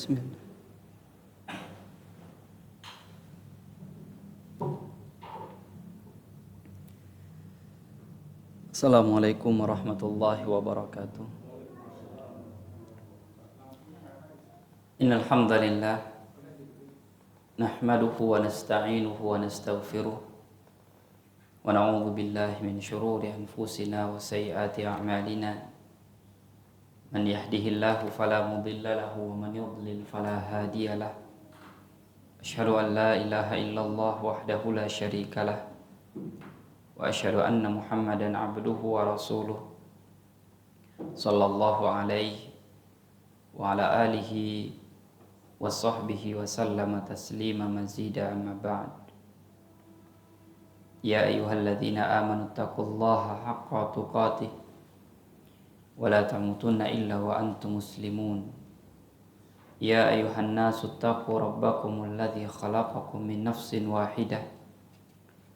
Bismillah. Assalamualaikum warahmatullahi wabarakatuh. Innal hamdalillah nahmaduhu wa nasta'inuhu wa nastaghfiruh wa na'udzu billahi min shururi anfusina wa sayyiati a'malina. Man yahdihillahu fala mudilla lahu wa man yudlil fala hadiya lahu. Asyhadu an la ilaha illallah wahdahu la syarika lah. Wa asyhadu anna Muhammadan abduhu wa rasuluh. Sallallahu alaihi wa ala alihi wa sahbihi wa sallama taslima mazida amma ba'd. Ya ayyuhalladzina amanu taqullaha haqqa tuqatih wa la tamutunna illa wa antum muslimun. Ya ayyuhan nasu taqu rabbakumul ladzi khalaqakum min nafsin wahidah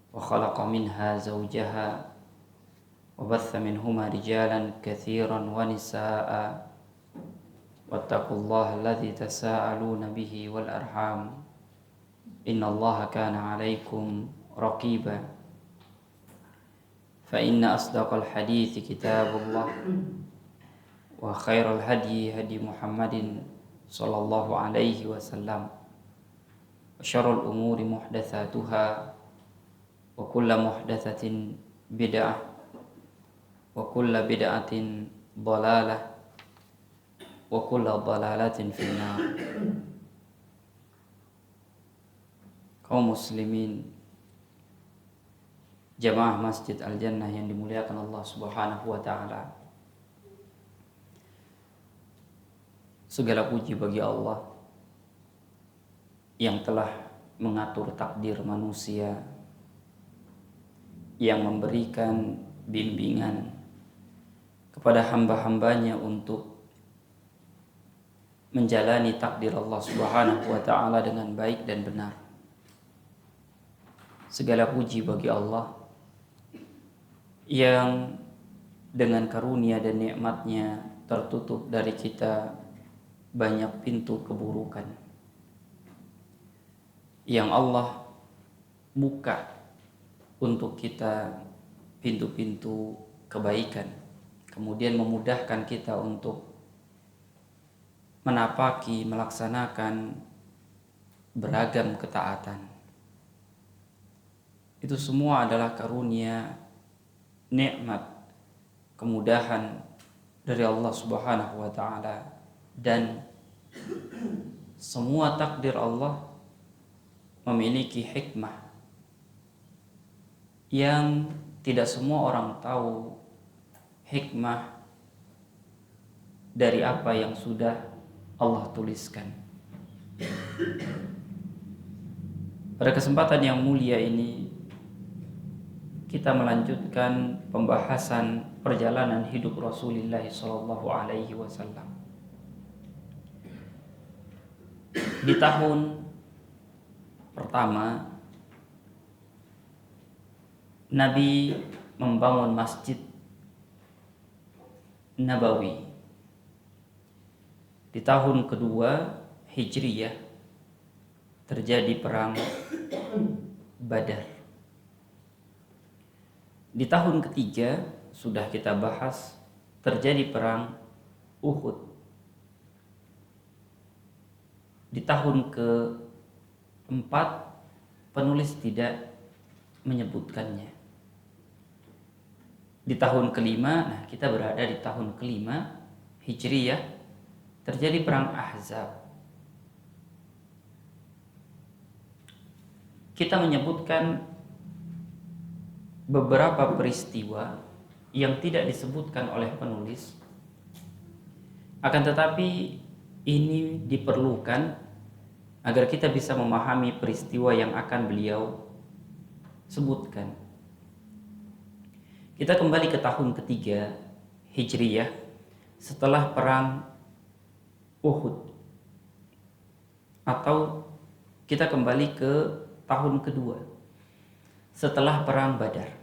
wa khalaqa minha zawjaha wa batha minhuma rijalan katsiran wa nisaa'a wattaqullaha alladzi tasaaluna bihi wal arham innallaha kana 'alaikum raqiba. Fa inna asdaqal hadithi kitabullah wa khairal hadyi hadi Muhammadin sallallahu alaihi wasallam wa syarrul umuri muhdatsatuha wa kullu muhdatsatin bid'ah wa kullu bid'atin dhalalah wa kullu dhalalatin finnar. Kaum muslimin jamaah Masjid Al-Jannah yang dimuliakan Allah Subhanahu wa taala. Segala puji bagi Allah yang telah mengatur takdir manusia, yang memberikan bimbingan kepada hamba-hambanya untuk menjalani takdir Allah Subhanahu wa taala dengan baik dan benar. Segala puji bagi Allah yang dengan karunia dan nikmatnya tertutup dari kita banyak pintu keburukan yang Allah buka untuk kita pintu-pintu kebaikan, kemudian memudahkan kita untuk menapaki, melaksanakan beragam ketaatan. Itu semua adalah karunia, nikmat, kemudahan dari Allah Subhanahu wa taala, dan semua takdir Allah memiliki hikmah yang tidak semua orang tahu hikmah dari apa yang sudah Allah tuliskan. Pada kesempatan yang mulia ini kita melanjutkan pembahasan perjalanan hidup Rasulullah sallallahu alaihi wasallam. Di tahun pertama Nabi membangun Masjid Nabawi. Di tahun kedua Hijriyah terjadi perang Badar. Di tahun ketiga sudah kita bahas terjadi perang Uhud. Di tahun keempat penulis tidak menyebutkannya. Di tahun kelima, nah kita berada di tahun kelima Hijriyah, terjadi perang Ahzab. Kita menyebutkan beberapa peristiwa yang tidak disebutkan oleh penulis, akan tetapi ini diperlukan agar kita bisa memahami peristiwa yang akan beliau sebutkan. Kita kembali ke tahun ketiga Hijriyah setelah perang Uhud, atau kita kembali ke tahun kedua setelah perang Badar.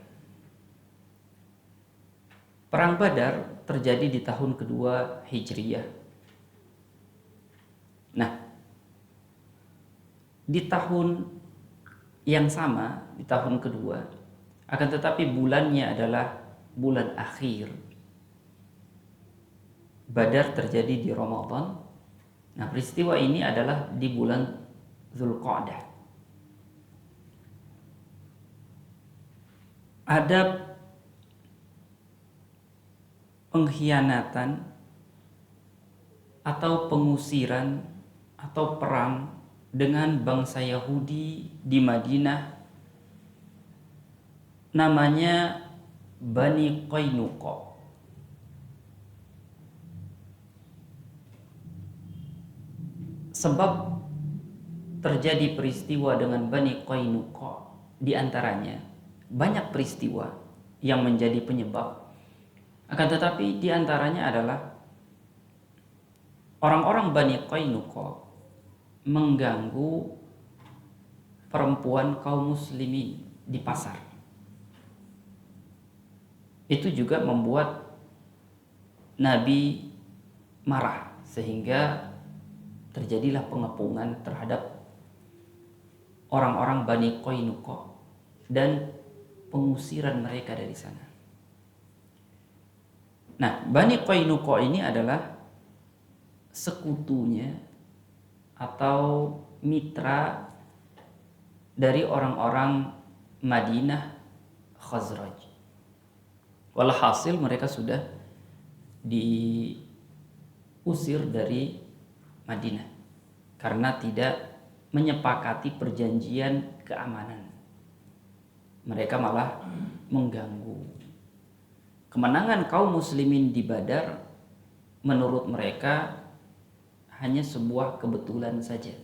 Perang Badar terjadi di tahun kedua Hijriyah. Nah, di tahun yang sama, di tahun kedua, akan tetapi bulannya adalah bulan akhir. Badar terjadi di Ramadan. Nah, peristiwa ini adalah di bulan Zulqa'dah. Ada pengkhianatan atau pengusiran atau perang dengan bangsa Yahudi di Madinah, namanya Bani Qainuqa. Sebab terjadi peristiwa dengan Bani Qainuqa, di antaranya banyak peristiwa yang menjadi penyebab. Akan tetapi di antaranya adalah orang-orang Bani Qainuqa mengganggu perempuan kaum muslimin di pasar. Itu juga membuat Nabi marah, sehingga terjadilah pengepungan terhadap orang-orang Bani Qainuqa dan pengusiran mereka dari sana. Nah, Bani Qainuqa ini adalah sekutunya atau mitra dari orang-orang Madinah Khazraj. Walhasil mereka sudah diusir dari Madinah karena tidak menyepakati perjanjian keamanan. Mereka malah mengganggu. Kemenangan kaum muslimin di Badar menurut mereka hanya sebuah kebetulan saja.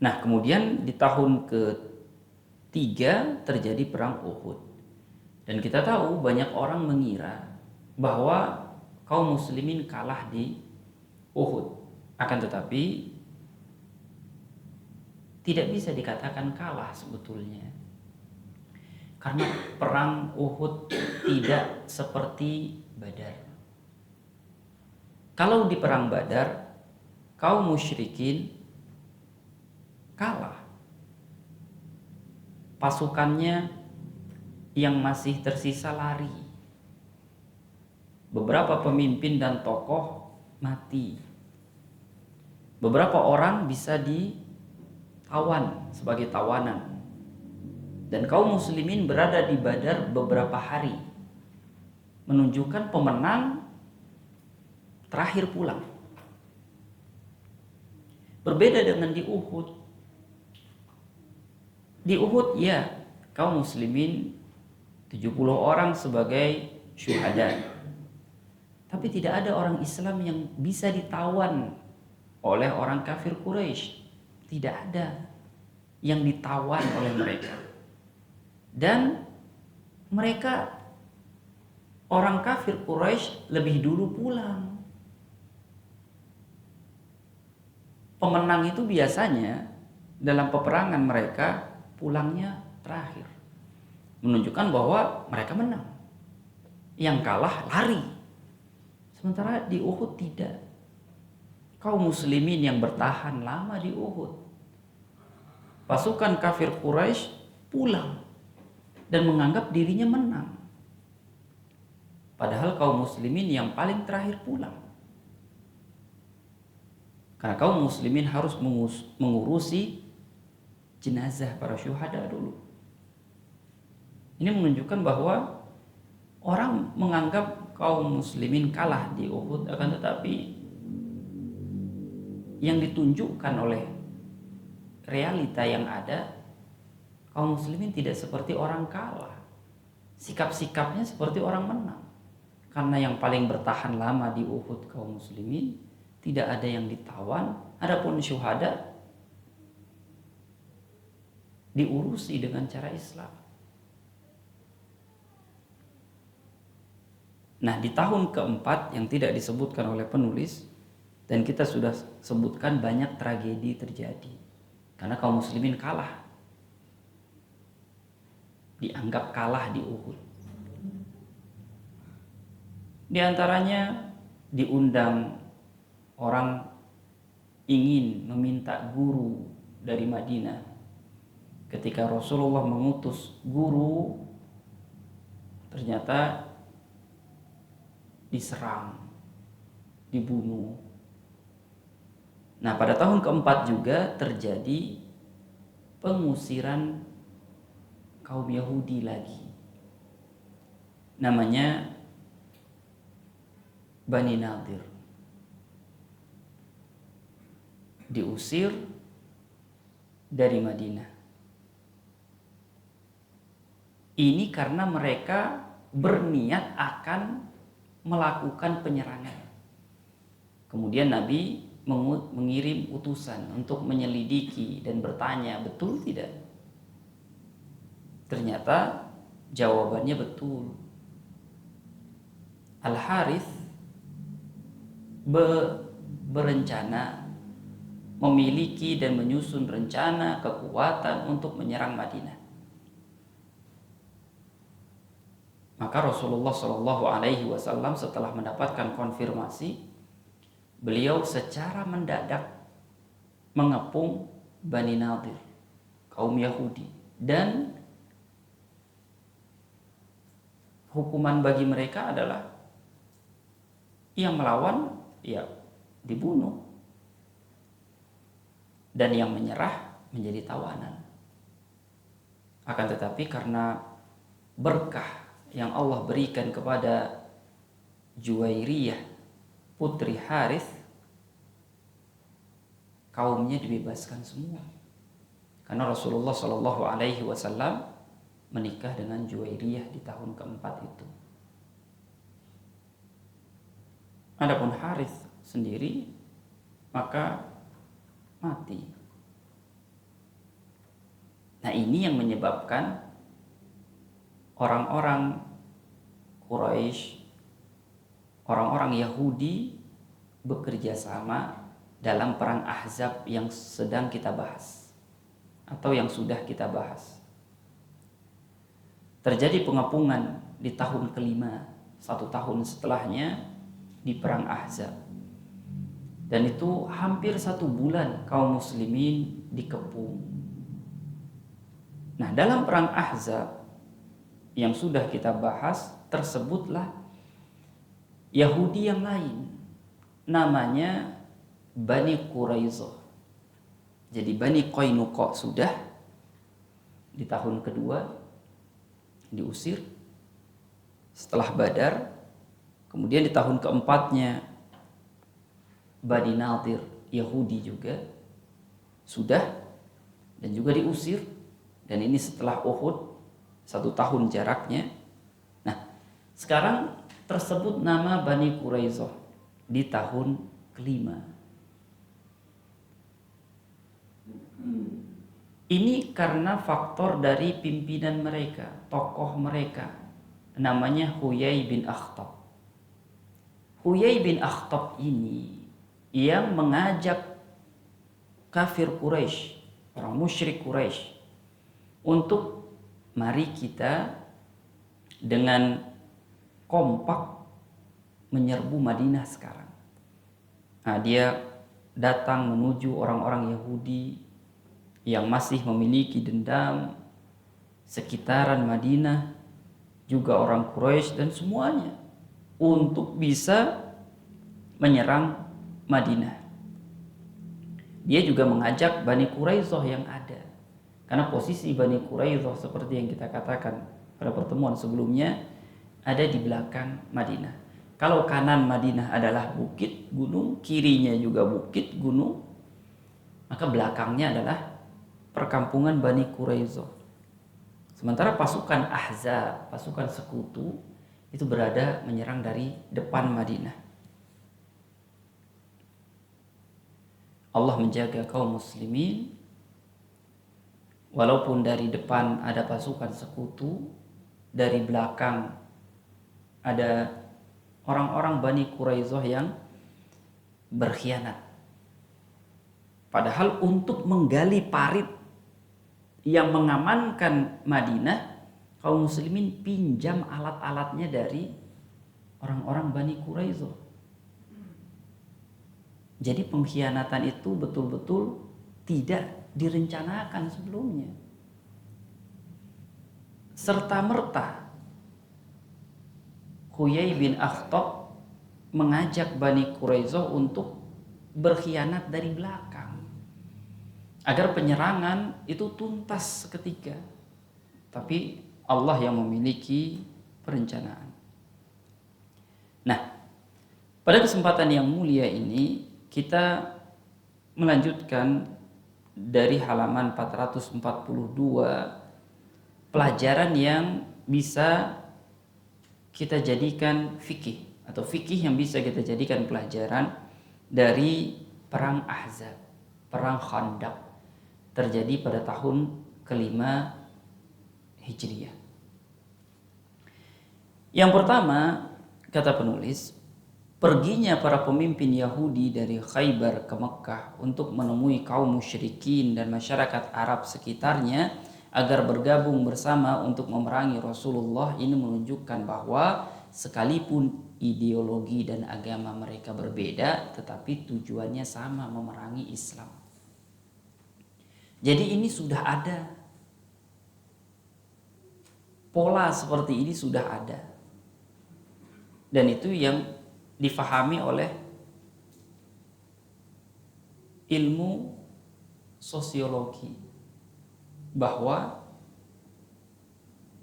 Nah, kemudian di tahun ketiga terjadi perang Uhud. Dan kita tahu banyak orang mengira bahwa kaum muslimin kalah di Uhud. Akan tetapi tidak bisa dikatakan kalah sebetulnya. Karena perang Uhud tidak seperti Badar. Kalau di perang Badar, kaum musyrikin kalah. Pasukannya yang masih tersisa lari. Beberapa pemimpin dan tokoh mati. Beberapa orang bisa ditawan sebagai tawanan. Dan kaum muslimin berada di Badar beberapa hari, menunjukkan pemenang terakhir pulang. Berbeda dengan di Uhud. Di Uhud ya, kaum muslimin 70 orang sebagai syuhada. Tapi tidak ada orang Islam yang bisa ditawan oleh orang kafir Quraisy. Tidak ada yang ditawan oleh mereka. Dan mereka orang kafir Quraisy lebih dulu pulang. Pemenang itu biasanya dalam peperangan mereka pulangnya terakhir, menunjukkan bahwa mereka menang. Yang kalah lari. Sementara di Uhud tidak. Kaum muslimin yang bertahan lama di Uhud. Pasukan kafir Quraisy pulang dan menganggap dirinya menang. Padahal kaum muslimin yang paling terakhir pulang. Karena kaum muslimin harus mengurusi jenazah para syuhada dulu. Ini menunjukkan bahwa orang menganggap kaum muslimin kalah di Uhud, akan tetapi yang ditunjukkan oleh realita yang ada, kaum muslimin tidak seperti orang kalah. Sikap-sikapnya seperti orang menang. Karena yang paling bertahan lama di Uhud kaum muslimin, tidak ada yang ditawan. Adapun syuhada diurusi dengan cara Islam. Nah, di tahun keempat yang tidak disebutkan oleh penulis, dan kita sudah sebutkan banyak tragedi terjadi. Karena kaum muslimin kalah. Dianggap kalah di Uhud. Di antaranya diundang orang ingin meminta guru dari Madinah, ketika Rasulullah mengutus guru, ternyata diserang, dibunuh. Nah, pada tahun keempat juga terjadi pengusiran kaum Yahudi lagi. Namanya Bani Nadir. Diusir dari Madinah. Ini karena mereka berniat akan melakukan penyerangan. Kemudian Nabi mengirim utusan untuk menyelidiki dan bertanya, betul tidak? Ternyata jawabannya betul. Al-Harith berencana, memiliki dan menyusun rencana kekuatan untuk menyerang Madinah. Maka Rasulullah SAW setelah mendapatkan konfirmasi, beliau secara mendadak mengepung Bani Nadir, kaum Yahudi, dan hukuman bagi mereka adalah yang melawan ya dibunuh, dan yang menyerah menjadi tawanan. Akan tetapi karena berkah yang Allah berikan kepada Juwairiyah putri Harith, kaumnya dibebaskan semua. Karena Rasulullah SAW menikah dengan Juwairiyah di tahun keempat itu. Adapun Harith sendiri maka mati. Nah, ini yang menyebabkan orang-orang Quraisy, orang-orang Yahudi bekerja sama dalam perang Ahzab yang sedang kita bahas atau yang sudah kita bahas. Terjadi pengepungan di tahun kelima, 1 tahun setelahnya, di perang Ahzab. Dan itu hampir 1 bulan kaum muslimin dikepung. Nah, dalam perang Ahzab yang sudah kita bahas, tersebutlah Yahudi yang lain, namanya Bani Quraisyah. Jadi Bani Qainuqa sudah di tahun kedua diusir setelah Badar. Kemudian di tahun keempatnya Bani Nadir, Yahudi juga sudah dan juga diusir. Dan ini setelah Uhud, 1 tahun jaraknya. Nah, sekarang tersebut nama Bani Quraisyah di tahun kelima. Ini karena faktor dari pimpinan mereka, tokoh mereka, namanya Huyai bin Akhtab. Huyai bin Akhtab ini yang mengajak kafir Quraisy, orang musyrik Quraisy, untuk mari kita dengan kompak menyerbu Madinah sekarang. Nah, dia datang menuju orang-orang Yahudi yang masih memiliki dendam sekitaran Madinah, juga orang Quraisy dan semuanya, untuk bisa menyerang Madinah. Dia juga mengajak Bani Quraisyah yang ada, karena posisi Bani Quraisyah seperti yang kita katakan pada pertemuan sebelumnya ada di belakang Madinah. Kalau kanan Madinah adalah bukit gunung, kirinya juga bukit gunung, maka belakangnya adalah perkampungan Bani Quraisyah. Sementara pasukan Ahzab, pasukan sekutu, itu berada menyerang dari depan Madinah. Allah menjaga kaum muslimin, walaupun dari depan ada pasukan sekutu, dari belakang ada orang-orang Bani Quraisyah yang berkhianat. Padahal untuk menggali parit yang mengamankan Madinah, kaum muslimin pinjam alat-alatnya dari orang-orang Bani Quraisyah. Jadi pengkhianatan itu betul-betul tidak direncanakan sebelumnya. Serta-merta Huyai bin Akhtab mengajak Bani Quraisyah untuk berkhianat dari belakang agar penyerangan itu tuntas seketika. Tapi Allah yang memiliki perencanaan. Nah, pada kesempatan yang mulia ini kita melanjutkan dari halaman 442 pelajaran yang bisa kita jadikan fikih, atau fikih yang bisa kita jadikan pelajaran dari perang Ahzab, perang Khandaq, terjadi pada tahun kelima Hijriah. Yang pertama, kata penulis, perginya para pemimpin Yahudi dari Khaybar ke Mekkah untuk menemui kaum musyrikin dan masyarakat Arab sekitarnya agar bergabung bersama untuk memerangi Rasulullah, ini menunjukkan bahwa sekalipun ideologi dan agama mereka berbeda, tetapi tujuannya sama, memerangi Islam. Jadi ini sudah ada. Pola seperti ini sudah ada. Dan itu yang difahami oleh ilmu sosiologi, bahwa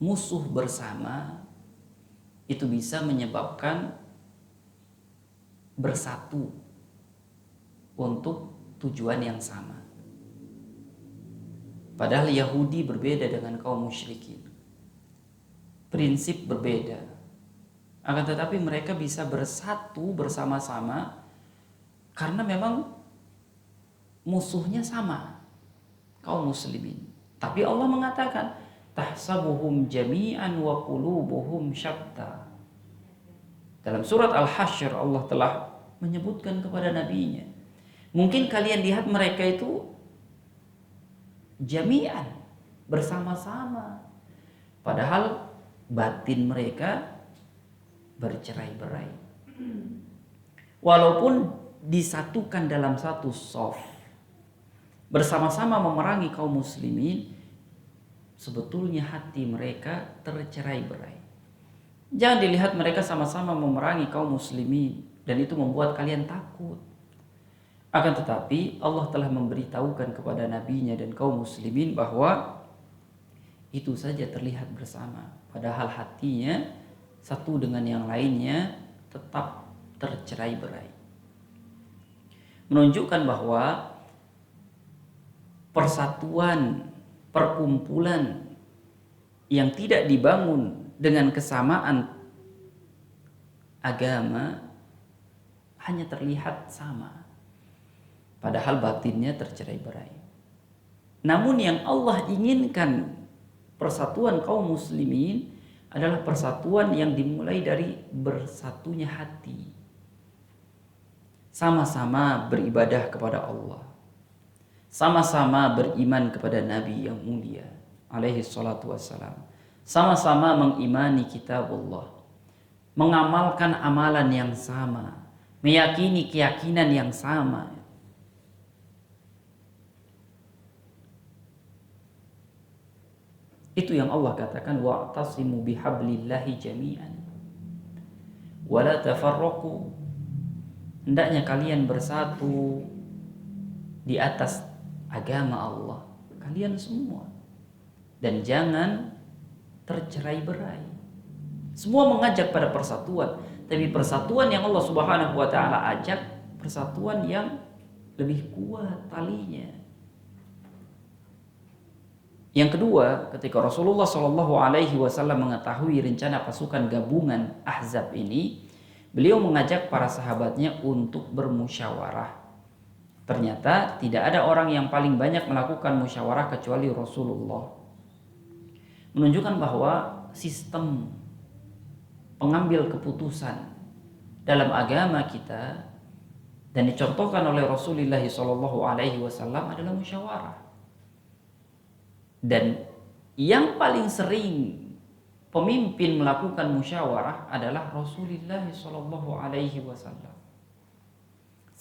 musuh bersama itu bisa menyebabkan bersatu untuk tujuan yang sama. Padahal Yahudi berbeda dengan kaum musyrikin, prinsip berbeda, akan tetapi mereka bisa bersatu bersama-sama karena memang musuhnya sama, kaum muslimin. Tapi Allah mengatakan, tahsabuhum jami'an wa qulubuhum syatta. Dalam surat Al-Hasyr Allah telah menyebutkan kepada nabinya, mungkin kalian lihat mereka itu jami'an, bersama-sama, padahal batin mereka bercerai-berai. Walaupun disatukan dalam satu shaf, bersama-sama memerangi kaum muslimin, sebetulnya hati mereka tercerai-berai. Jangan dilihat mereka sama-sama memerangi kaum muslimin dan itu membuat kalian takut. Akan tetapi Allah telah memberitahukan kepada nabinya dan kaum muslimin bahwa itu saja terlihat bersama, padahal hatinya satu dengan yang lainnya tetap tercerai-berai. Menunjukkan bahwa persatuan, perkumpulan yang tidak dibangun dengan kesamaan agama hanya terlihat sama, padahal batinnya tercerai-berai. Namun yang Allah inginkan, persatuan kaum muslimin, adalah persatuan yang dimulai dari bersatunya hati, sama-sama beribadah kepada Allah, sama-sama beriman kepada Nabi yang mulia alaihi salatu wassalam, sama-sama mengimani kitab Allah, mengamalkan amalan yang sama, meyakini keyakinan yang sama. Itu yang Allah katakan, wa'tasimu bihablillahi jami'an wa la tafarraqu. Hendaknya kalian bersatu di atas agama Allah, kalian semua, dan jangan tercerai-berai. Semua mengajak pada persatuan, tapi persatuan yang Allah Subhanahu wa taala ajak, persatuan yang lebih kuat talinya. Yang kedua, ketika Rasulullah Shallallahu alaihi wasallam mengetahui rencana pasukan gabungan Ahzab ini, beliau mengajak para sahabatnya untuk bermusyawarah. Ternyata tidak ada orang yang paling banyak melakukan musyawarah kecuali Rasulullah. Menunjukkan bahwa sistem pengambil keputusan dalam agama kita dan dicontohkan oleh Rasulullah SAW adalah musyawarah. Dan yang paling sering pemimpin melakukan musyawarah adalah Rasulullah SAW.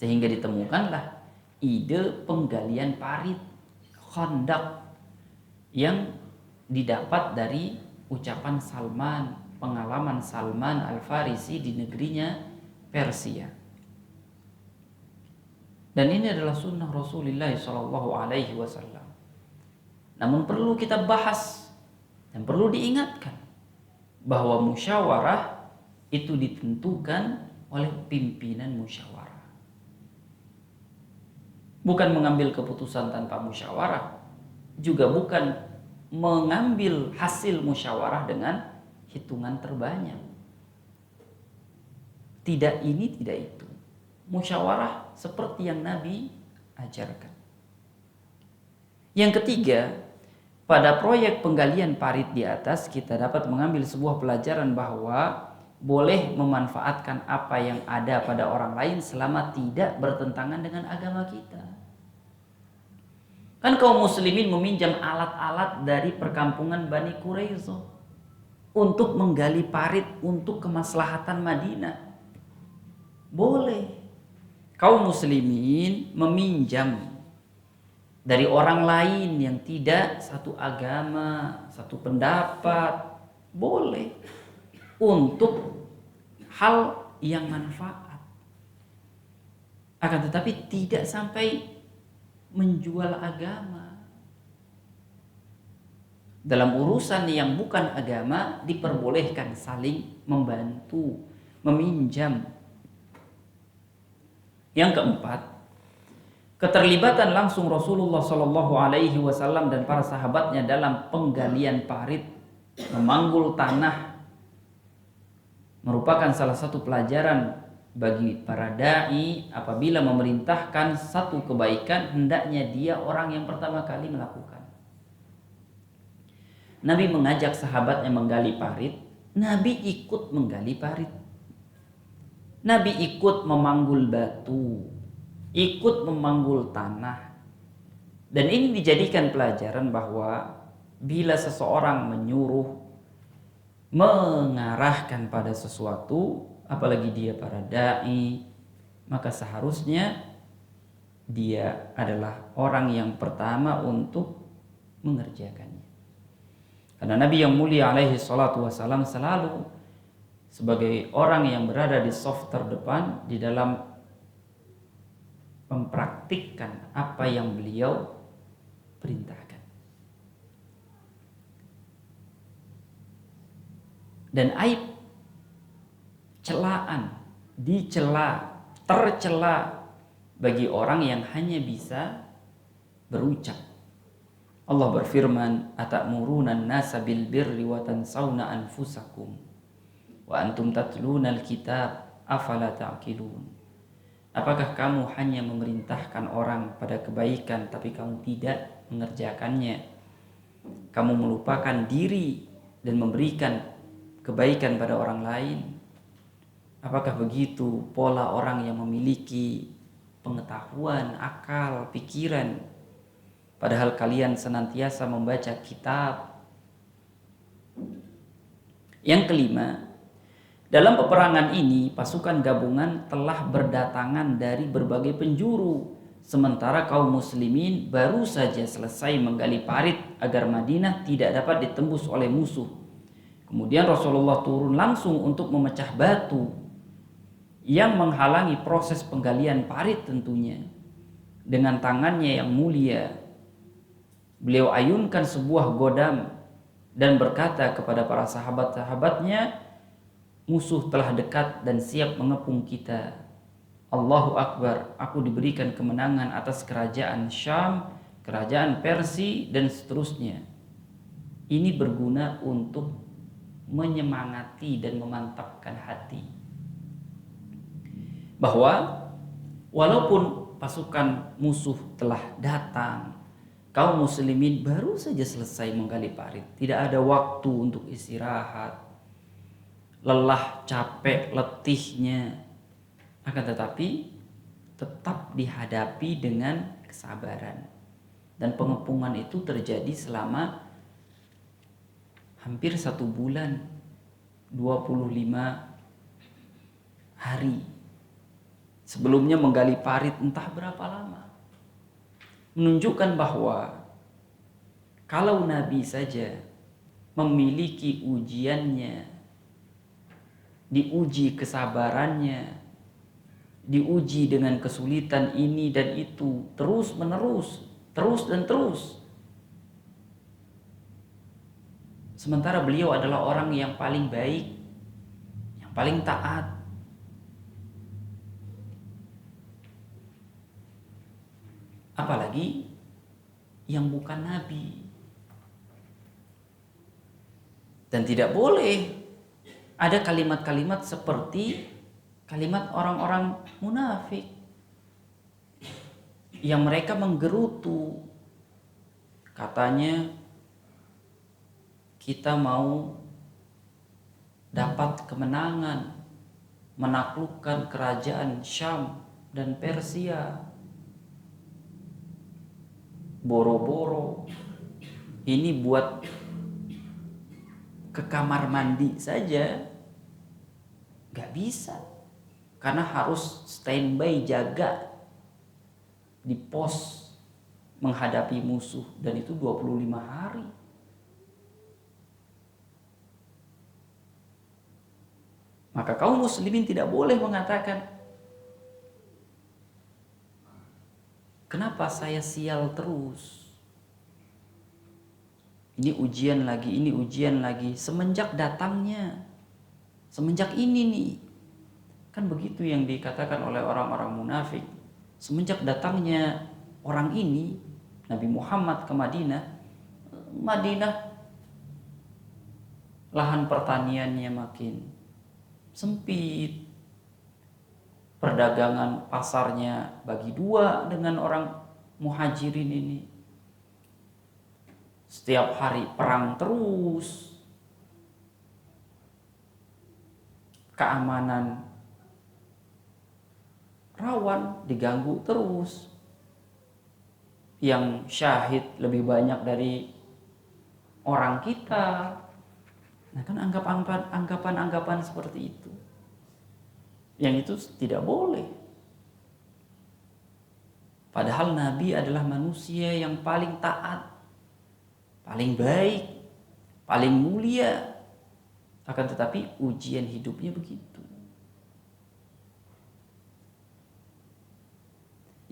Sehingga ditemukanlah ide penggalian parit Khandaq yang didapat dari ucapan Salman, pengalaman Salman Al-Farisi di negerinya Persia. Dan ini adalah sunnah Rasulullah SAW. Namun perlu kita bahas dan perlu diingatkan bahwa musyawarah itu ditentukan oleh pimpinan musyawarah. Bukan mengambil keputusan tanpa musyawarah, juga bukan mengambil hasil musyawarah dengan hitungan terbanyak. Tidak ini, tidak itu. Musyawarah seperti yang Nabi ajarkan. Yang ketiga, pada proyek penggalian parit di atas kita dapat mengambil sebuah pelajaran bahwa boleh memanfaatkan apa yang ada pada orang lain selama tidak bertentangan dengan agama kita. Kan kaum muslimin meminjam alat-alat dari perkampungan Bani Quraisyah untuk menggali parit untuk kemaslahatan Madinah. Boleh. Kaum muslimin meminjam dari orang lain yang tidak satu agama, satu pendapat, boleh, untuk hal yang manfaat. Akan tetapi tidak sampai menjual agama. Dalam urusan yang bukan agama diperbolehkan saling membantu, meminjam. Yang keempat, keterlibatan langsung Rasulullah SAW dan para sahabatnya dalam penggalian parit, memanggul tanah, merupakan salah satu pelajaran bagi para dai. Apabila memerintahkan satu kebaikan, hendaknya dia orang yang pertama kali melakukan. Nabi mengajak sahabatnya menggali parit, Nabi ikut menggali parit. Nabi ikut memanggul batu, ikut memanggul tanah. Dan ini dijadikan pelajaran bahwa bila seseorang menyuruh, mengarahkan pada sesuatu, apalagi dia para dai, maka seharusnya dia adalah orang yang pertama untuk mengerjakannya. Karena Nabi yang mulia alaihi salatu wassalam selalu sebagai orang yang berada di saf terdepan di dalam mempraktikkan apa yang beliau perintahkan. Dan aib, celaan, dicela, tercela bagi orang yang hanya bisa berucap. Allah berfirman, "Atamuruna an-nasa bil birri wa tansawna anfusakum wa antum tatluna al-kitab afala ta'qilun." Apakah kamu hanya memerintahkan orang pada kebaikan tapi kamu tidak mengerjakannya? Kamu melupakan diri dan memberikan kebaikan pada orang lain. Apakah begitu pola orang yang memiliki pengetahuan, akal, pikiran, padahal kalian senantiasa membaca kitab? Yang kelima, dalam peperangan ini pasukan gabungan telah berdatangan dari berbagai penjuru, sementara kaum muslimin baru saja selesai menggali parit agar Madinah tidak dapat ditembus oleh musuh. Kemudian Rasulullah turun langsung untuk memecah batu yang menghalangi proses penggalian parit tentunya. Dengan tangannya yang mulia, beliau ayunkan sebuah godam dan berkata kepada para sahabat-sahabatnya, "Musuh telah dekat dan siap mengepung kita. Allahu Akbar, aku diberikan kemenangan atas kerajaan Syam, kerajaan Persia, dan seterusnya." Ini berguna untuk menyemangati dan memantapkan hati bahwa walaupun pasukan musuh telah datang, kaum muslimin baru saja selesai menggali parit, tidak ada waktu untuk istirahat, lelah, capek, letihnya, akan tetapi tetap dihadapi dengan kesabaran. Dan pengepungan itu terjadi selama hampir 1 bulan, 25 hari. sebelumnya menggali parit entah berapa lama. Menunjukkan bahwa kalau Nabi saja memiliki ujiannya, diuji kesabarannya, diuji dengan kesulitan ini dan itu, terus menerus, terus dan terus. Sementara beliau adalah orang yang paling baik, yang paling taat. Apalagi yang bukan Nabi. Dan tidak boleh ada kalimat-kalimat seperti kalimat orang-orang munafik yang mereka menggerutu, katanya kita mau dapat kemenangan, menaklukkan kerajaan Syam dan Persia. Boro-boro ini buat ke kamar mandi saja gak bisa, karena harus standby jaga di pos menghadapi musuh, dan itu 25 hari. Maka kaum muslimin tidak boleh mengatakan, kenapa saya sial terus? Ini ujian lagi, ini ujian lagi. Semenjak datangnya, semenjak ini nih. Kan begitu yang dikatakan oleh orang-orang munafik. Semenjak datangnya orang ini, Nabi Muhammad ke Madinah, lahan pertaniannya makin sempit. Perdagangan pasarnya bagi dua dengan orang muhajirin ini. Setiap hari perang terus. Keamanan rawan, diganggu terus. Yang syahid lebih banyak dari orang kita. Nah kan anggapan-anggapan seperti itu. Yang itu tidak boleh. Padahal Nabi adalah manusia yang paling taat, paling baik, paling mulia. Akan tetapi ujian hidupnya begitu.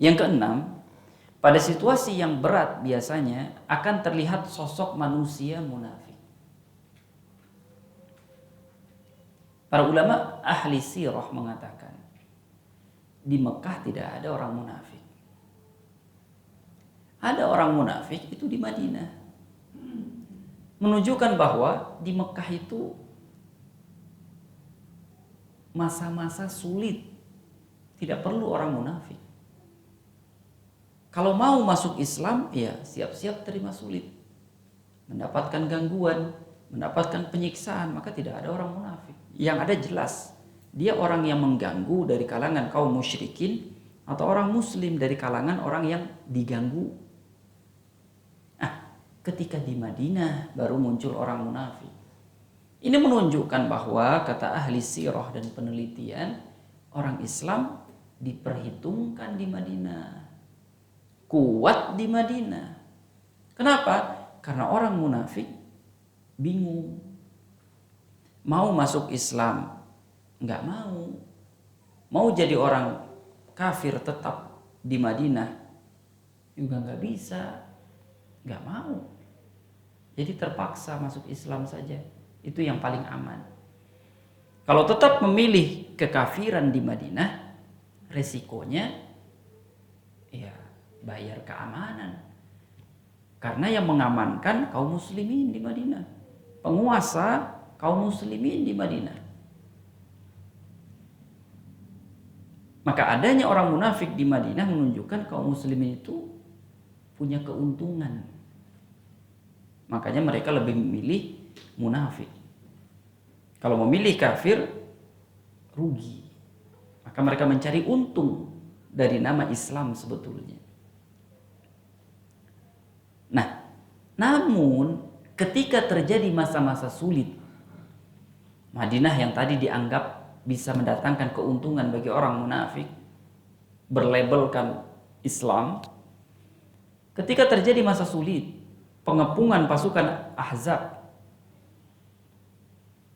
Yang keenam, pada situasi yang berat biasanya akan terlihat sosok manusia munafik. Para ulama ahli sirah mengatakan, di Mekah tidak ada orang munafik. Ada orang munafik itu di Madinah. Menunjukkan bahwa di Mekah itu masa-masa sulit. Tidak perlu orang munafik. Kalau mau masuk Islam, ya siap-siap terima sulit. Mendapatkan gangguan, mendapatkan penyiksaan, maka tidak ada orang munafik. Yang ada jelas, dia orang yang mengganggu dari kalangan kaum musyrikin atau orang muslim dari kalangan orang yang diganggu. Ketika di Madinah baru muncul orang munafik. Ini menunjukkan bahwa kata ahli sirah dan penelitian, orang Islam diperhitungkan di Madinah. Kuat di Madinah. Kenapa? Karena orang munafik bingung. Mau masuk Islam, nggak mau. Mau jadi orang kafir tetap di Madinah, juga nggak bisa, nggak mau. Jadi terpaksa masuk Islam saja. Itu yang paling aman. Kalau tetap memilih kekafiran di Madinah, resikonya ya bayar keamanan. Karena yang mengamankan kaum muslimin di Madinah. Penguasa kaum muslimin di Madinah. Maka adanya orang munafik di Madinah menunjukkan kaum muslimin itu punya keuntungan. Makanya mereka lebih memilih munafik. Kalau memilih kafir, rugi. Maka mereka mencari untung dari nama Islam sebetulnya. Nah, namun ketika terjadi masa-masa sulit, Madinah yang tadi dianggap bisa mendatangkan keuntungan bagi orang munafik, berlabelkan Islam, ketika terjadi masa sulit, pengepungan pasukan Ahzab,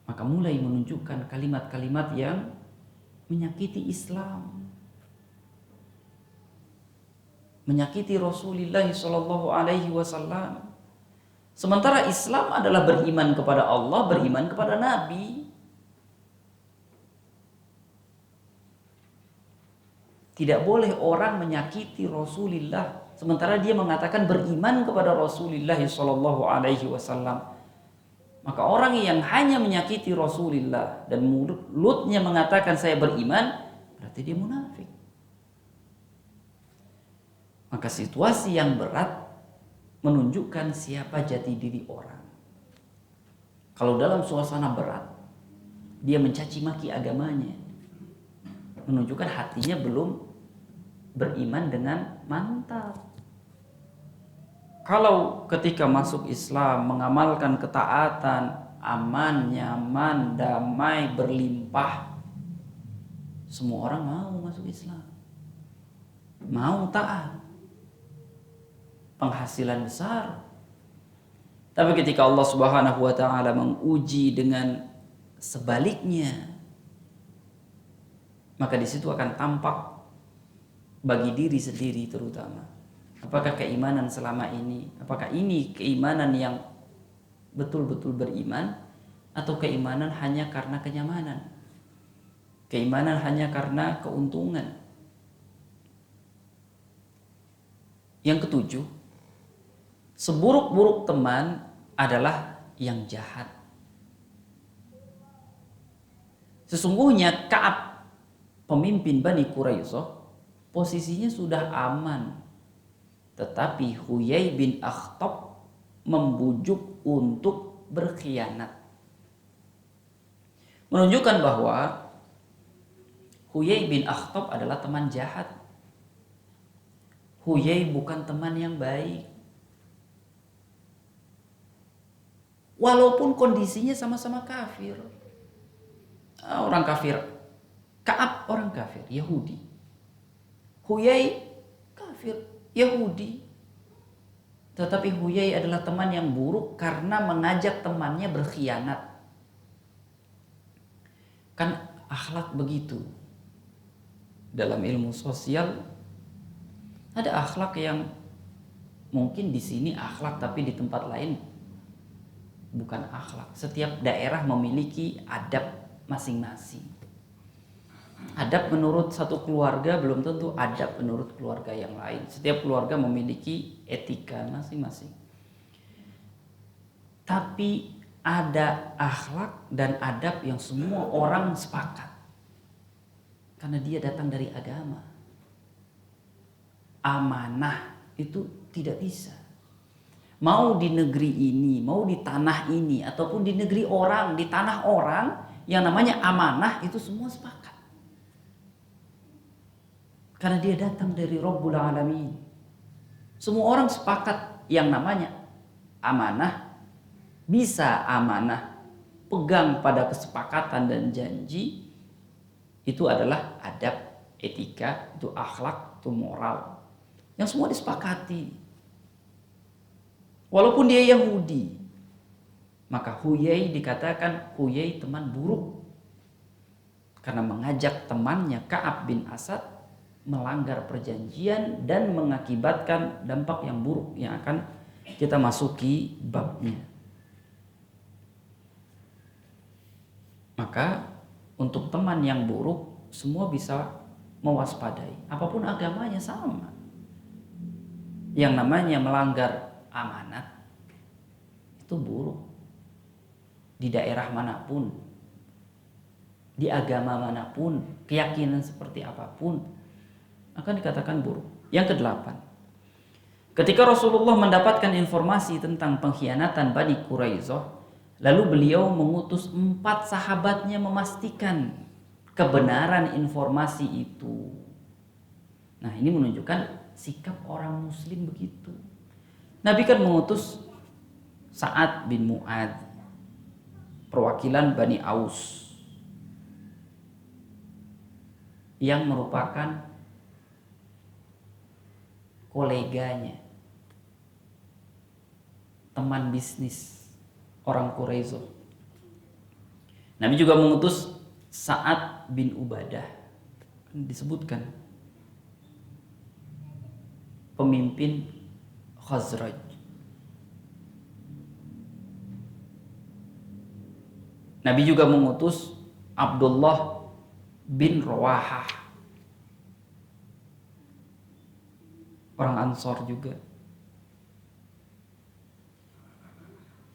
maka mulai menunjukkan kalimat-kalimat yang menyakiti Islam, menyakiti Rasulullah Shallallahu Alaihi Wasallam. Sementara Islam adalah beriman kepada Allah, beriman kepada Nabi. Tidak boleh orang menyakiti Rasulullah sementara dia mengatakan beriman kepada Rasulullah Shallallahu Alaihi Wasallam. Maka orang yang hanya menyakiti Rasulullah dan mulutnya mengatakan saya beriman, berarti dia munafik. Maka situasi yang berat menunjukkan siapa jati diri orang. Kalau dalam suasana berat, dia mencaci maki agamanya, menunjukkan hatinya belum beriman dengan mantap. Kalau ketika masuk Islam mengamalkan ketaatan, aman, nyaman, damai, berlimpah, semua orang mau masuk Islam, mau taat, penghasilan besar. Tapi ketika Allah Subhanahu wa taala menguji dengan sebaliknya, maka di situ akan tampak bagi diri sendiri terutama. Apakah keimanan selama ini, apakah ini keimanan yang betul-betul beriman, atau keimanan hanya karena kenyamanan, keimanan hanya karena keuntungan. Yang ketujuh, seburuk-buruk teman adalah yang jahat. Sesungguhnya Ka'ab, pemimpin Bani Quraisyah, posisinya sudah aman. Tetapi Huyai bin Akhtab membujuk untuk berkhianat. Menunjukkan bahwa Huyai bin Akhtab adalah teman jahat. Huyai bukan teman yang baik. Walaupun kondisinya sama-sama kafir. Orang kafir. Ka'ab orang kafir, Yahudi. Huyai kafir, Yahudi. Tetapi Huyai adalah teman yang buruk karena mengajak temannya berkhianat. Kan akhlak begitu. Dalam ilmu sosial ada akhlak yang mungkin di sini akhlak tapi di tempat lain bukan akhlak. Setiap daerah memiliki adab masing-masing. Adab menurut satu keluarga belum tentu adab menurut keluarga yang lain. Setiap keluarga memiliki etika masing-masing. Tapi ada akhlak dan adab yang semua orang sepakat. Karena dia datang dari agama. Amanah itu tidak bisa. Mau di negeri ini, mau di tanah ini, ataupun di negeri orang, di tanah orang, yang namanya amanah itu semua sepakat. Karena dia datang dari Rabbul Alamin. Semua orang sepakat yang namanya amanah, bisa amanah, pegang pada kesepakatan dan janji, itu adalah adab, etika, itu akhlak, itu moral. Yang semua disepakati. Walaupun dia Yahudi, maka Huyai dikatakan Huyai teman buruk. Karena mengajak temannya Ka'ab bin Asad melanggar perjanjian dan mengakibatkan dampak yang buruk yang akan kita masuki babnya. Maka untuk teman yang buruk semua bisa mewaspadai. Apapun agamanya sama. Yang namanya melanggar amanat itu buruk. Di daerah manapun, di agama manapun, keyakinan seperti apapun akan dikatakan buruk. Yang kedelapan, ketika Rasulullah mendapatkan informasi tentang pengkhianatan Bani Quraisyah, lalu beliau mengutus 4 sahabatnya memastikan kebenaran informasi itu. Nah, ini menunjukkan sikap orang muslim begitu. Nabi kan mengutus Sa'ad bin Mu'adz, perwakilan Bani Aus, yang merupakan koleganya, teman bisnis orang Quraisy. Nabi juga mengutus Sa'ad bin Ubadah, disebutkan pemimpin Khazraj. Nabi juga mengutus Abdullah bin Rawahah, orang Ansor juga,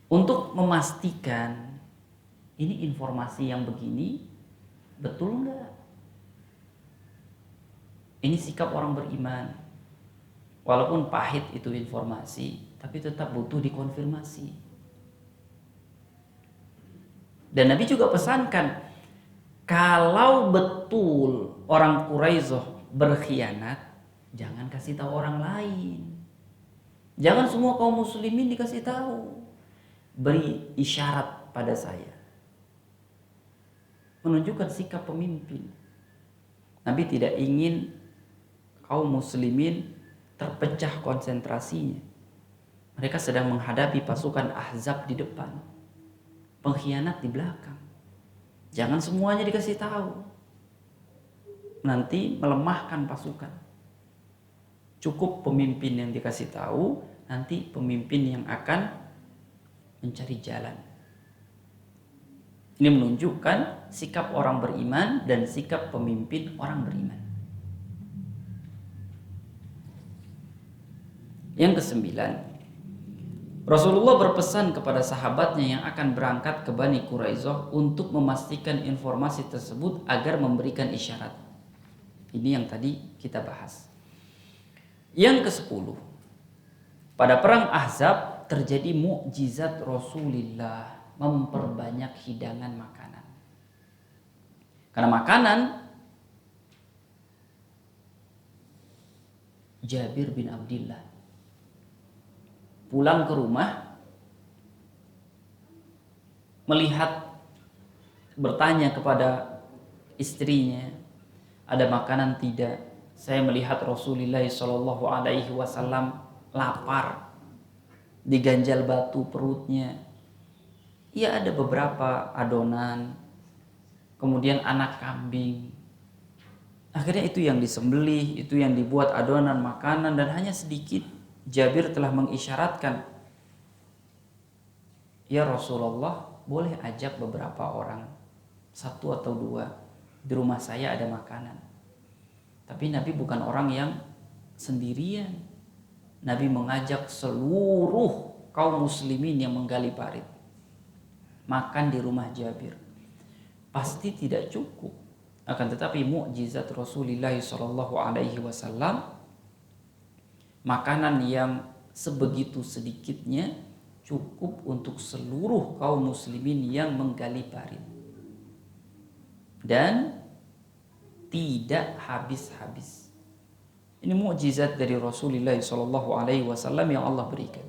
untuk memastikan ini informasi yang begini betul enggak? Ini sikap orang beriman. Walaupun pahit itu informasi, tapi tetap butuh dikonfirmasi. Dan Nabi juga pesankan, kalau betul orang Quraisy berkhianat, jangan kasih tahu orang lain. Jangan semua kaum muslimin dikasih tahu. Beri isyarat pada saya. Menunjukkan sikap pemimpin. Nabi tidak ingin kaum muslimin terpecah konsentrasinya. Mereka sedang menghadapi pasukan Ahzab di depan, pengkhianat di belakang. Jangan semuanya dikasih tahu, nanti melemahkan pasukan. Cukup pemimpin yang dikasih tahu, nanti pemimpin yang akan mencari jalan. Ini menunjukkan sikap orang beriman dan sikap pemimpin orang beriman. Yang kesembilan, Rasulullah berpesan kepada sahabatnya yang akan berangkat ke Bani Quraisyah untuk memastikan informasi tersebut agar memberikan isyarat. Ini yang tadi kita bahas. Yang ke-10, pada perang Ahzab terjadi mukjizat Rasulullah, memperbanyak hidangan makanan. Karena makanan, Jabir bin Abdullah pulang ke rumah, melihat, bertanya kepada istrinya, ada makanan tidak? Saya melihat Rasulullah Shallallahu Alaihi Wasallam lapar, diganjal batu perutnya. Ya, ada beberapa adonan, kemudian anak kambing. Akhirnya itu yang disembelih, itu yang dibuat adonan makanan, dan hanya sedikit. Jabir telah mengisyaratkan, ya Rasulullah, boleh ajak beberapa orang, 1 atau 2, di rumah saya ada makanan. Tapi Nabi bukan orang yang sendirian. Nabi mengajak seluruh kaum muslimin yang menggali parit makan di rumah Jabir. Pasti tidak cukup. Akan tetapi mukjizat Rasulullah SAW, makanan yang sebegitu sedikitnya cukup untuk seluruh kaum muslimin yang menggali parit, dan tidak habis-habis. Ini mukjizat dari Rasulullah SAW yang Allah berikan.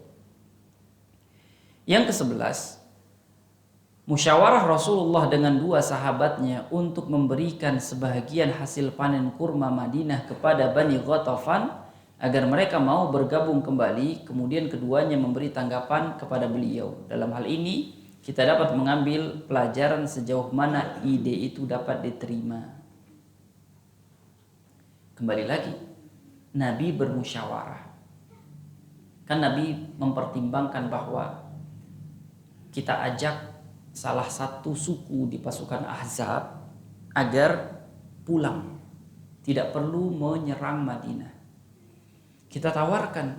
Yang ke-11, musyawarah Rasulullah dengan 2 sahabatnya untuk memberikan sebahagian hasil panen kurma Madinah kepada Bani Ghatafan agar mereka mau bergabung kembali. Kemudian keduanya memberi tanggapan kepada beliau. Dalam hal ini kita dapat mengambil pelajaran sejauh mana ide itu dapat diterima. Kembali lagi, Nabi bermusyawarah. Kan Nabi mempertimbangkan bahwa kita ajak salah satu suku di pasukan Ahzab agar pulang, tidak perlu menyerang Madinah. Kita tawarkan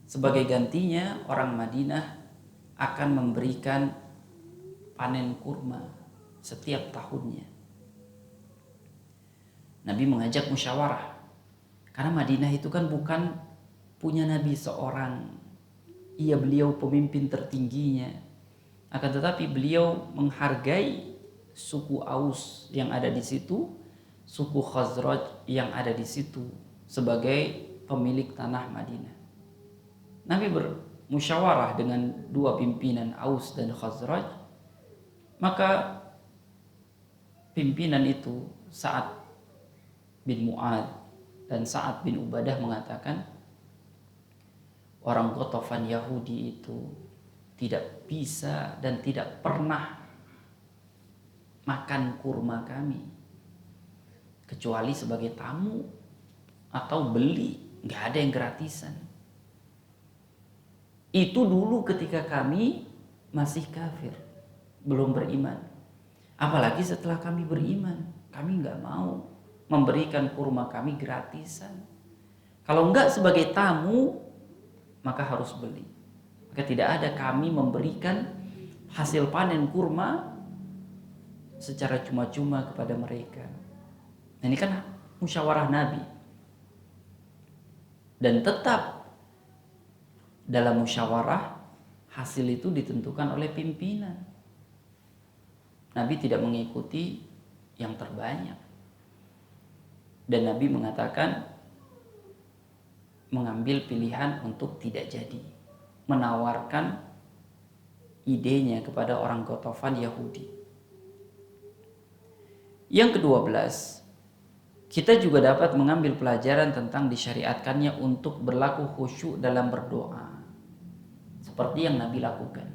sebagai gantinya orang Madinah akan memberikan panen kurma setiap tahunnya. Nabi mengajak musyawarah, karena Madinah itu kan bukan punya Nabi seorang. Iya, beliau pemimpin tertingginya. Akan tetapi beliau menghargai suku Aus yang ada di situ, suku Khazraj yang ada di situ sebagai pemilik tanah Madinah. Nabi bermusyawarah dengan 2 pimpinan Aus dan Khazraj. Maka pimpinan itu Sa'ad bin Mu'adz dan Sa'ad bin Ubadah mengatakan, orang Ghatafan Yahudi itu tidak bisa dan tidak pernah makan kurma kami kecuali sebagai tamu atau beli, nggak ada yang gratisan. Itu dulu ketika kami masih kafir, belum beriman. Apalagi setelah kami beriman, kami nggak mau memberikan kurma kami gratisan. Kalau nggak sebagai tamu, maka harus beli. Maka tidak ada kami memberikan hasil panen kurma secara cuma-cuma kepada mereka. Nah, ini kan musyawarah Nabi. Dan tetap dalam musyawarah hasil itu ditentukan oleh pimpinan. Nabi tidak mengikuti yang terbanyak. Dan Nabi mengatakan mengambil pilihan untuk tidak jadi, menawarkan idenya kepada orang Ghatafan Yahudi. Yang ke-12, kita juga dapat mengambil pelajaran tentang disyariatkannya untuk berlaku khusyuk dalam berdoa, seperti yang Nabi lakukan.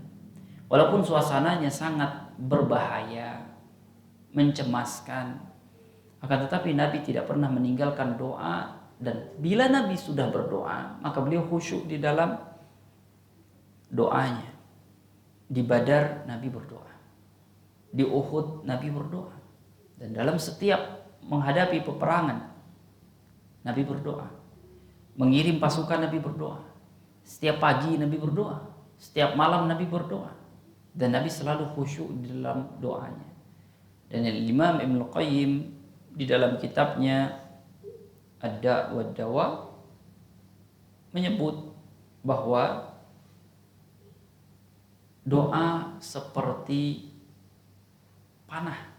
Walaupun suasananya sangat berbahaya, mencemaskan, akan tetapi Nabi tidak pernah meninggalkan doa. Dan bila Nabi sudah berdoa, maka beliau khusyuk di dalam doanya. Di Badar Nabi berdoa, di Uhud Nabi berdoa, dan dalam setiap menghadapi peperangan Nabi berdoa. Mengirim pasukan Nabi berdoa. Setiap pagi Nabi berdoa, setiap malam Nabi berdoa, dan Nabi selalu khusyuk di dalam doanya. Dan Imam Ibnu Qayyim di dalam kitabnya Ad-Da' wad Dawa menyebut bahwa doa seperti panah.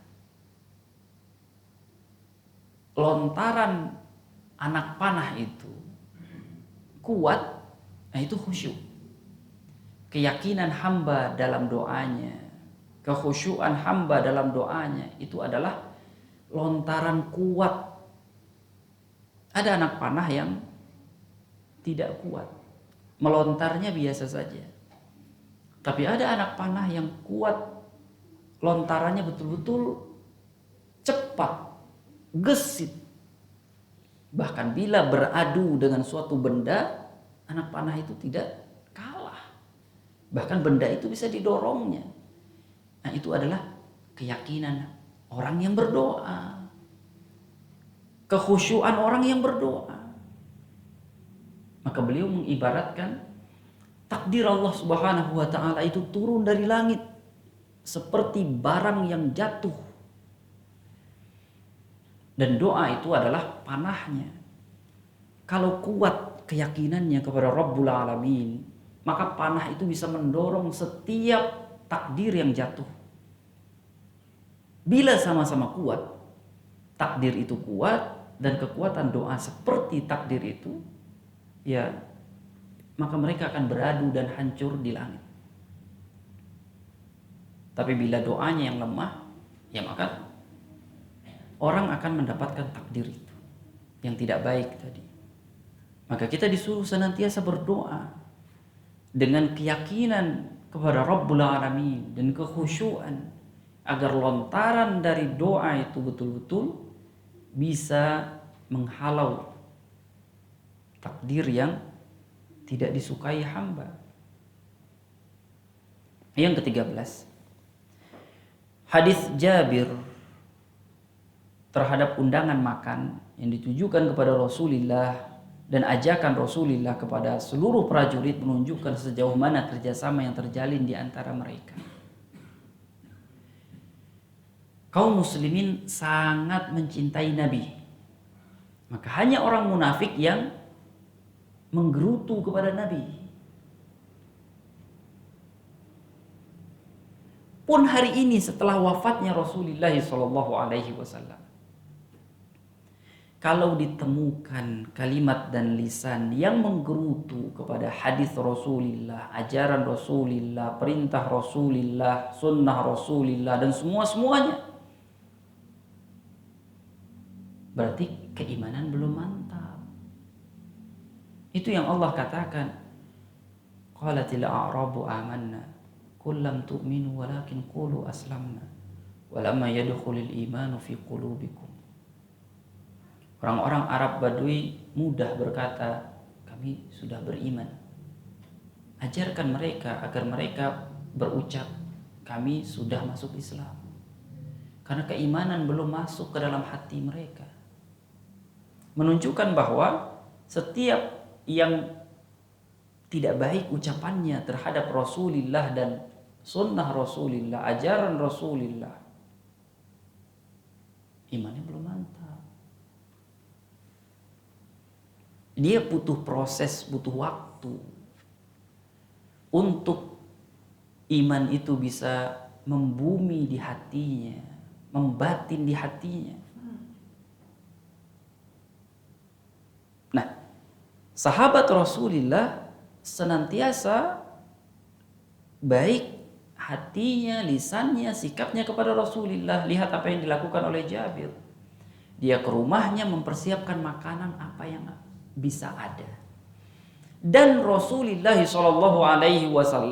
Lontaran anak panah itu kuat, nah itu khusyuk. Keyakinan hamba dalam doanya, kekhusyuan hamba dalam doanya itu adalah lontaran kuat. Ada anak panah yang tidak kuat, melontarnya biasa saja. Tapi ada anak panah yang kuat, lontarannya betul-betul cepat, gesit. Bahkan bila beradu dengan suatu benda, anak panah itu tidak kalah. Bahkan benda itu bisa didorongnya. Nah, itu adalah keyakinan orang yang berdoa, kekhusyuan orang yang berdoa. Maka beliau mengibaratkan takdir Allah Subhanahu wa taala itu turun dari langit seperti barang yang jatuh. Dan doa itu adalah panahnya. Kalau kuat keyakinannya kepada Rabbul Alamin, maka panah itu bisa mendorong setiap takdir yang jatuh. Bila sama-sama kuat, takdir itu kuat, dan kekuatan doa seperti takdir itu, ya maka mereka akan beradu dan hancur di langit. Tapi bila doanya yang lemah, ya maka orang akan mendapatkan takdir itu yang tidak baik tadi. Maka kita disuruh senantiasa berdoa dengan keyakinan kepada Rabbul Alamin dan kekhusyuan, agar lontaran dari doa itu betul-betul bisa menghalau takdir yang tidak disukai hamba. Yang ke-13, hadis Jabir terhadap undangan makan yang ditujukan kepada Rasulullah dan ajakan Rasulullah kepada seluruh prajurit menunjukkan sejauh mana kerjasama yang terjalin di antara mereka. Kaum muslimin sangat mencintai Nabi. Maka hanya orang munafik yang menggerutu kepada Nabi. Pun hari ini setelah wafatnya Rasulullah SAW, kalau ditemukan kalimat dan lisan yang menggerutu kepada hadis Rasulullah, ajaran Rasulullah, perintah Rasulullah, sunnah Rasulullah, dan semuanya, berarti keimanan belum mantap. Itu yang Allah katakan, qalatil a'rabu amanna qul lam tu'minu walakin qulu aslamna walamma yadkhulul imanu fi qulubikum. Orang-orang Arab Badui mudah berkata, kami sudah beriman. Ajarkan mereka agar mereka berucap, kami sudah masuk Islam. Karena keimanan belum masuk ke dalam hati mereka. Menunjukkan bahwa setiap yang tidak baik ucapannya terhadap Rasulullah dan sunnah Rasulullah, ajaran Rasulullah, imannya belum mantap. Dia butuh proses, butuh waktu untuk iman itu bisa membumi di hatinya, membatin di hatinya. Nah, sahabat Rasulullah senantiasa baik hatinya, lisannya, sikapnya kepada Rasulullah. Lihat apa yang dilakukan oleh Jabir. Dia ke rumahnya mempersiapkan makanan apa yang bisa ada. Dan Rasulullah SAW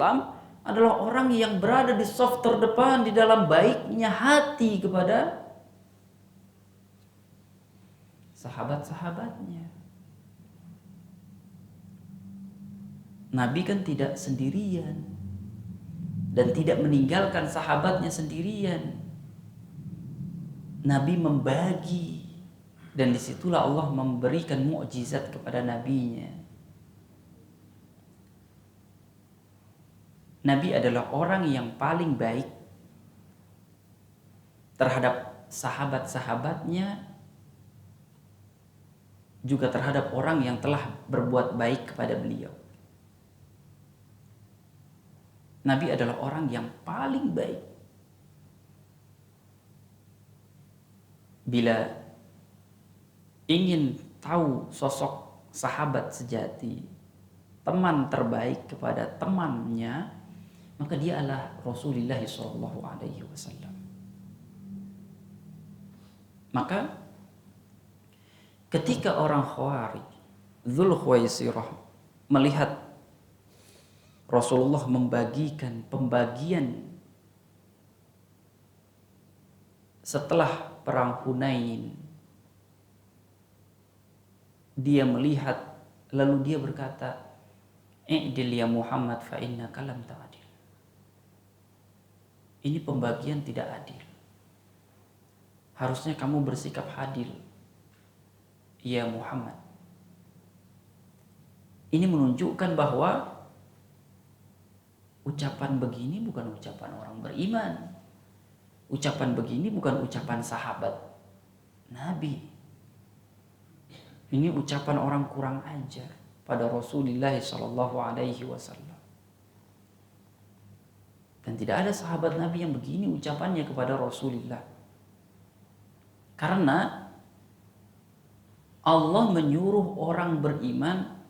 adalah orang yang berada di saf terdepan di dalam baiknya hati kepada sahabat-sahabatnya. Nabi kan tidak sendirian dan tidak meninggalkan sahabatnya sendirian. Nabi membagi, dan disitulah Allah memberikan mukjizat kepada nabinya. Nabi adalah orang yang paling baik terhadap sahabat-sahabatnya, juga terhadap orang yang telah berbuat baik kepada beliau. Nabi adalah orang yang paling baik. Bila ingin tahu sosok sahabat sejati, teman terbaik kepada temannya, maka dia adalah Rasulullah SAW. Maka ketika orang Khawarij, Dzul Khuwaisirah, melihat Rasulullah membagikan pembagian setelah perang Hunain, dia melihat, lalu dia berkata, "I'dil ya Muhammad fa innaka lam ta'dil." Ini pembagian tidak adil. Harusnya kamu bersikap adil, ya Muhammad. Ini menunjukkan bahwa ucapan begini bukan ucapan orang beriman. Ucapan begini bukan ucapan sahabat Nabi. Ini ucapan orang kurang ajar pada Rasulullah SAW. Dan tidak ada sahabat Nabi yang begini ucapannya kepada Rasulullah. Karena Allah menyuruh orang beriman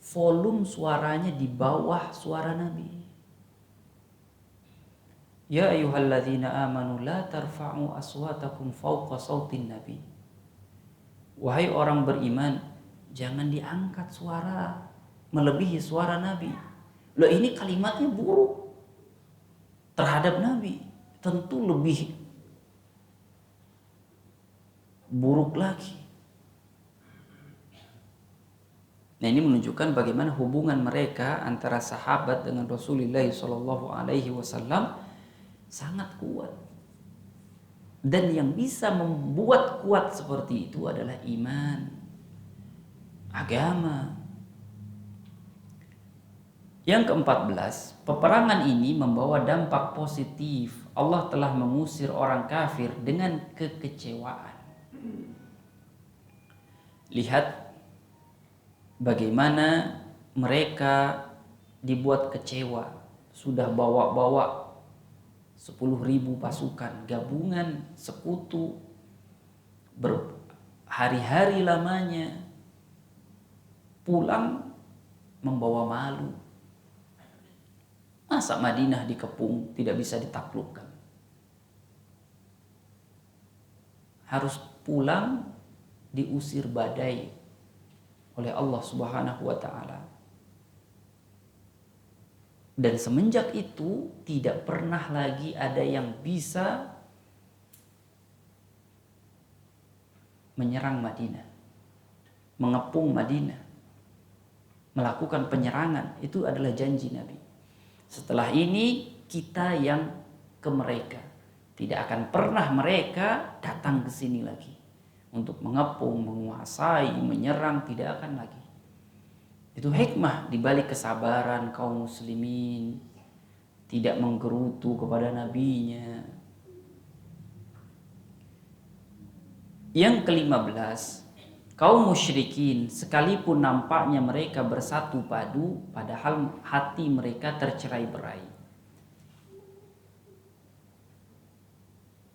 volume suaranya di bawah suara Nabi. Ya ayyuhalladzina amanu la tarfa'u aswatakum fawqa sautin nabi. Wahai orang beriman, jangan diangkat suara melebihi suara Nabi. Loh, ini kalimatnya buruk terhadap Nabi. Tentu lebih buruk lagi. Nah, ini menunjukkan bagaimana hubungan mereka antara sahabat dengan Rasulullah SAW sangat kuat. Dan yang bisa membuat kuat seperti itu adalah iman, agama. Yang ke-14, peperangan ini membawa dampak positif. Allah telah mengusir orang kafir dengan kekecewaan. Lihat bagaimana mereka dibuat kecewa. Sudah bawa-bawa 10.000 pasukan, gabungan, sekutu, berhari-hari lamanya, pulang membawa malu. Masa Madinah dikepung tidak bisa ditaklukkan? Harus pulang diusir badai oleh Allah Subhanahu wa taala. Dan semenjak itu tidak pernah lagi ada yang bisa menyerang Madinah, mengepung Madinah, melakukan penyerangan. Itu adalah janji Nabi. Setelah ini kita yang ke mereka. Tidak akan pernah mereka datang ke sini lagi untuk mengepung, menguasai, menyerang, tidak akan lagi. Itu hikmah di balik kesabaran kaum muslimin, tidak menggerutu kepada nabinya. Yang ke-15, kaum musyrikin sekalipun nampaknya mereka bersatu padu, padahal hati mereka tercerai-berai.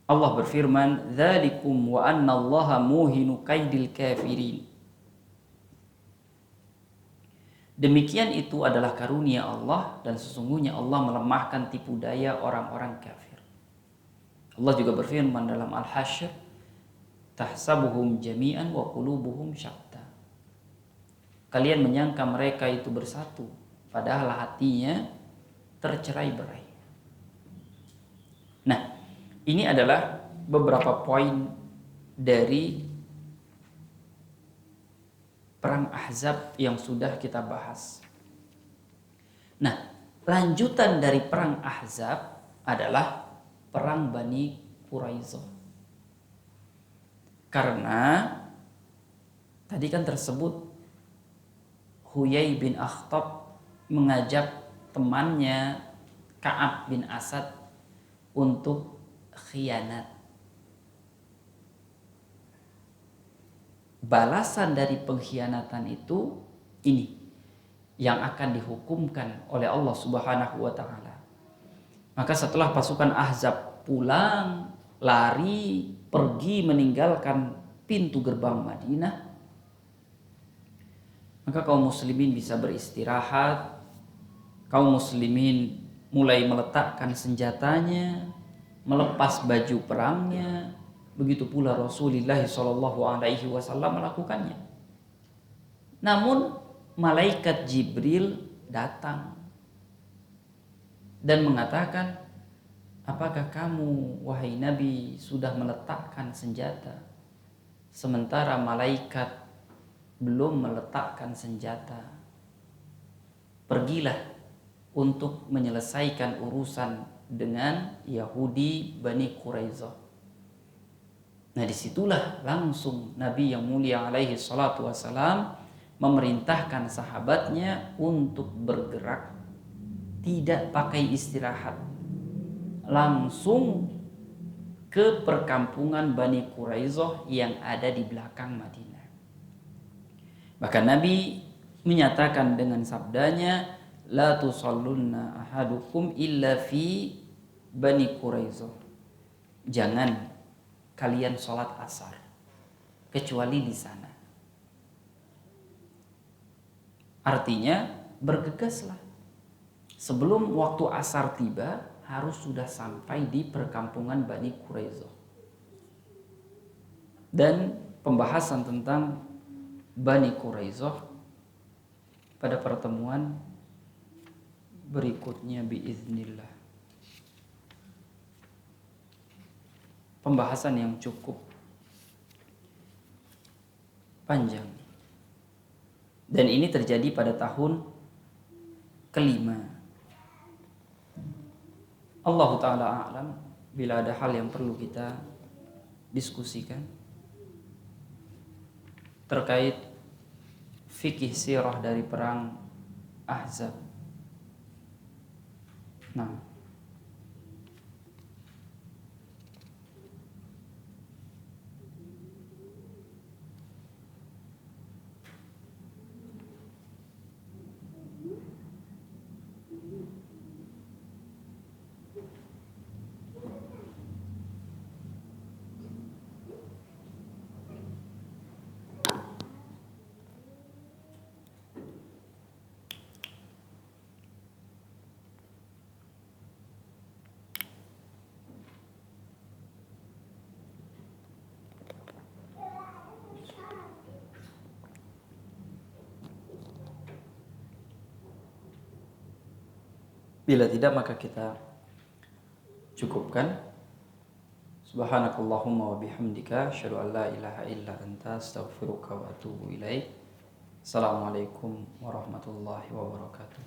Allah berfirman, "Dzalikum wa anna Allaha muhinu kaidil kafirin." Demikian itu adalah karunia Allah dan sesungguhnya Allah melemahkan tipu daya orang-orang kafir. Allah juga berfirman dalam Al-Hasyr, "Tahsabuhum jami'an wa qulubuhum syatta." Kalian menyangka mereka itu bersatu, padahal hatinya tercerai-berai. Nah, ini adalah beberapa poin dari Perang Ahzab yang sudah kita bahas. Nah, lanjutan dari Perang Ahzab adalah Perang Bani Quraizoh. Karena tadi kan tersebut Huyai bin Akhtab mengajak temannya Ka'ab bin Asad untuk khianat. Balasan dari pengkhianatan itu ini yang akan dihukumkan oleh Allah Subhanahu wa taala. Maka setelah pasukan Ahzab pulang, lari, pergi meninggalkan pintu gerbang Madinah, maka kaum muslimin bisa beristirahat. Kaum muslimin mulai meletakkan senjatanya, melepas baju perangnya. Begitu pula Rasulullah SAW melakukannya. Namun malaikat Jibril datang dan mengatakan, "Apakah kamu, wahai Nabi, sudah meletakkan senjata, sementara malaikat belum meletakkan senjata? Pergilah untuk menyelesaikan urusan dengan Yahudi Bani Quraizoh." Nah, disitulah langsung Nabi yang mulia alaihi salatu wassalam memerintahkan sahabatnya untuk bergerak, tidak pakai istirahat, langsung ke perkampungan Bani Quraizoh yang ada di belakang Madinah. Bahkan Nabi menyatakan dengan sabdanya, "La tusallunna ahadukum illa fi Bani Quraizoh." Jangan kalian sholat asar kecuali di sana. Artinya bergegaslah. Sebelum waktu asar tiba harus sudah sampai di perkampungan Bani Quraizoh. Dan pembahasan tentang Bani Quraizoh pada pertemuan berikutnya biiznillah. Pembahasan yang cukup panjang. Dan ini terjadi pada tahun ke-5. Allah Ta'ala a'lam. Bila ada hal yang perlu kita diskusikan terkait fikih sirah dari perang Ahzab. Nah, Bila tidak maka kita cukupkan. Subhanakallahumma wa bihamdika asyhadu an la ilaha illa anta astaghfiruka wa atubu ilaik. Assalamualaikum warahmatullahi wabarakatuh.